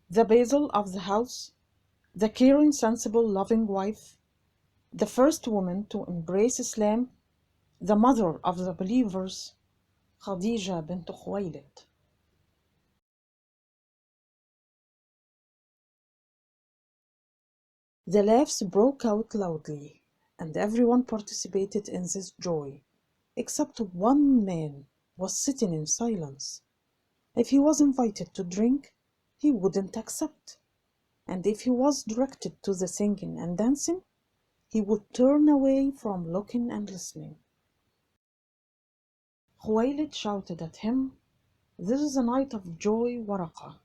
the basil of the house, the caring, sensible, loving wife, the first woman to embrace Islam, the mother of the believers, Khadijah bint Khuwaylid. The laughs broke out loudly, and everyone participated in this joy, except one man was sitting in silence. If he was invited to drink, he wouldn't accept, and if he was directed to the singing and dancing, he would turn away from looking and listening. Khuwaylid shouted at him, "This is a night of joy, Waraqah,"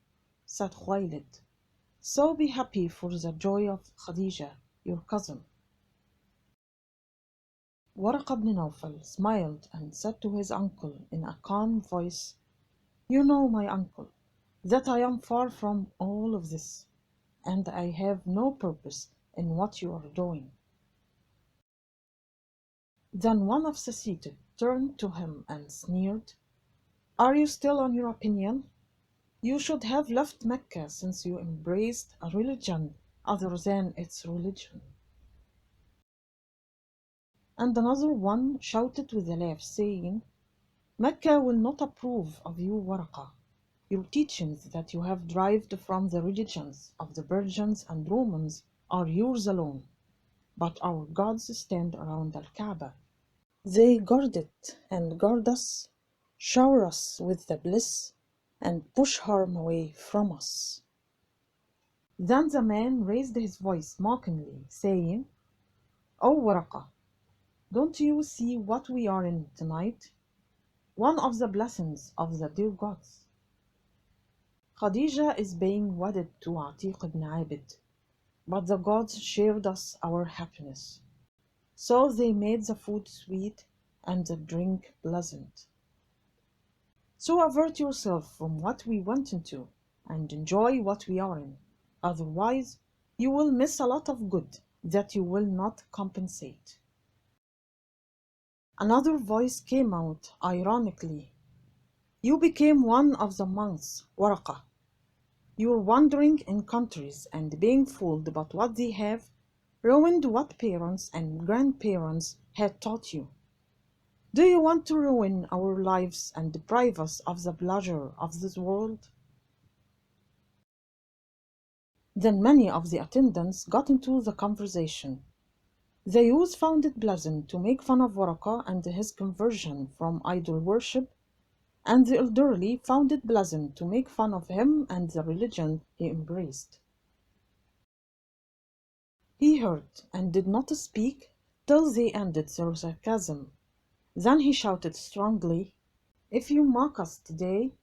said Khuwaylid. "So be happy for the joy of Khadijah, your cousin." Waraqah ibn Nawfal smiled and said to his uncle in a calm voice, "You know, my uncle, that I am far from all of this, and I have no purpose in what you are doing." Then one of the seated turned to him and sneered, "Are you still on your opinion? You should have left Mecca since you embraced a religion other than its religion." And another one shouted with a laugh, saying, "Mecca will not approve of you, Waraqah. Your teachings that you have derived from the religions of the Persians and Romans are yours alone, but our gods stand around Al-Kaaba. They guard it and guard us, shower us with the bliss, and push harm away from us." Then the man raised his voice mockingly, saying, "O Waraqah, don't you see what we are in tonight? One of the blessings of the dear gods. Khadijah is being wedded to Atiq ibn Abid, but the gods shared us our happiness. So they made the food sweet and the drink pleasant. So avert yourself from what we went into and enjoy what we are in. Otherwise, you will miss a lot of good that you will not compensate." Another voice came out ironically, "You became one of the monks, Waraqah. You're wandering in countries and being fooled about what they have ruined what parents and grandparents had taught you. Do you want to ruin our lives and deprive us of the pleasure of this world?" Then many of the attendants got into the conversation. The youth found it pleasant to make fun of Waraqah and his conversion from idol worship, and the elderly found it pleasant to make fun of him and the religion he embraced. He heard and did not speak till they ended their sarcasm. Then he shouted strongly, "If you mock us today,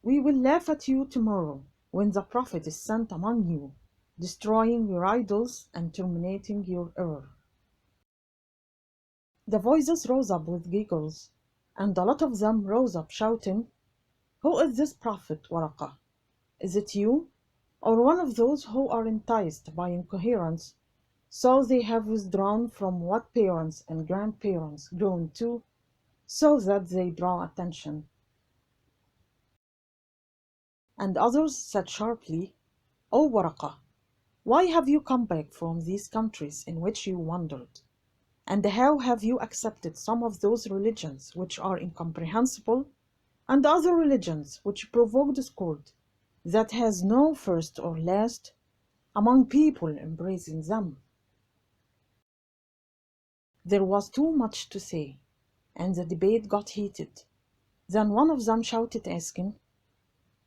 we will laugh at you tomorrow when the Prophet is sent among you, destroying your idols and terminating your error." The voices rose up with giggles, and a lot of them rose up shouting, "Who is this Prophet, Waraqah? Is it you, or one of those who are enticed by incoherence, so they have withdrawn from what parents and grandparents grown to, so that they draw attention?" And others said sharply, "O Waraqah, why have you come back from these countries in which you wandered? And how have you accepted some of those religions which are incomprehensible, and other religions which provoke discord, that has no first or last, among people embracing them?" There was too much to say, and the debate got heated. Then one of them shouted, asking,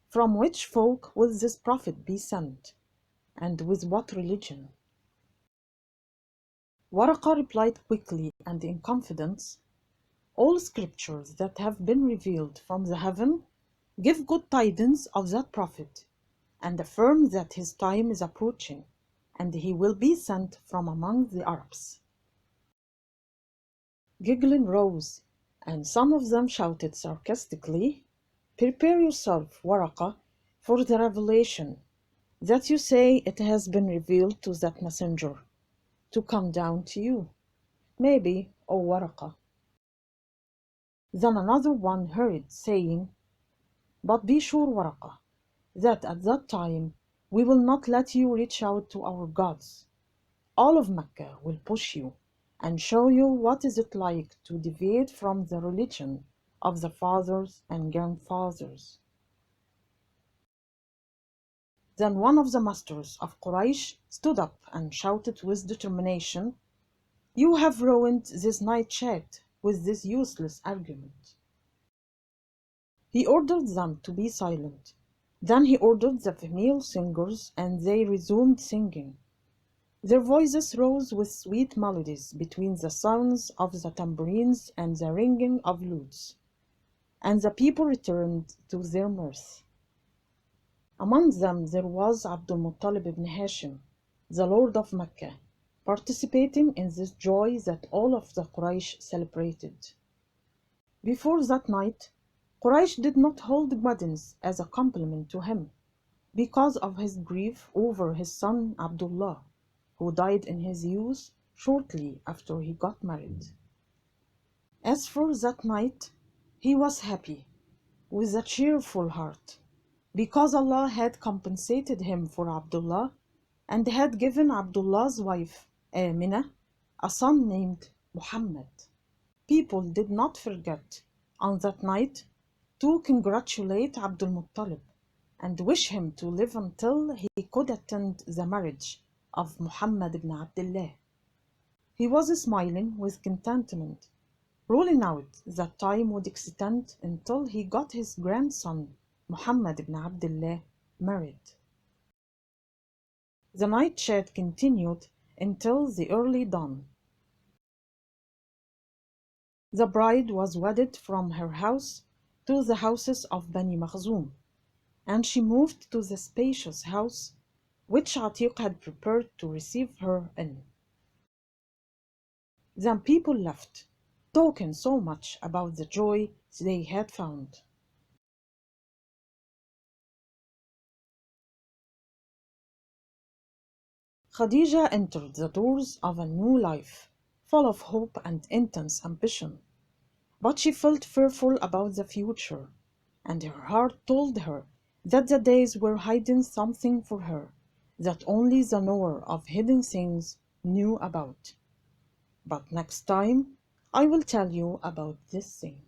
"From which folk will this prophet be sent, and with what religion?" Waraqah replied quickly and in confidence, "All scriptures that have been revealed from the heaven give good tidings of that prophet, and affirm that his time is approaching, and he will be sent from among the Arabs." Giggling rose, and some of them shouted sarcastically, "Prepare yourself, Waraqah, for the revelation, that you say it has been revealed to that messenger, to come down to you. Maybe, O Waraqah." Then another one hurried, saying, "But be sure, Waraqah, that at that time We will not let you reach out to our gods. All of Mecca will push you and show you what is it like to deviate from the religion of the fathers and grandfathers. Then one of the masters of Quraysh stood up and shouted with determination, "You have ruined this night chat with this useless argument." He ordered them to be silent. Then he ordered the female singers, and they resumed singing. Their voices rose with sweet melodies between the sounds of the tambourines and the ringing of lutes, and the people returned to their mirth. Among them there was Abdul Muttalib ibn Hashim, the Lord of Mecca, participating in this joy that all of the Quraysh celebrated. Before that night, Quraysh did not hold weddings as a compliment to him, because of his grief over his son Abdullah, who died in his youth shortly after he got married. As for that night, he was happy, with a cheerful heart, because Allah had compensated him for Abdullah and had given Abdullah's wife, Amina, a son named Muhammad. People did not forget on that night to congratulate Abdul Muttalib and wish him to live until he could attend the marriage of Muhammad ibn Abdullah. He was smiling with contentment, ruling out that time would extend until he got his grandson, Muhammad ibn Abdullah, married. The night chat continued until the early dawn. The bride was wedded from her house to the houses of Bani Makhzum, and she moved to the spacious house which Atiq had prepared to receive her in. Then people left, talking so much about the joy they had found. Khadijah entered the doors of a new life, full of hope and intense ambition. But she felt fearful about the future, and her heart told her that the days were hiding something for her that only the knower of hidden things knew about. But next time, I will tell you about this thing.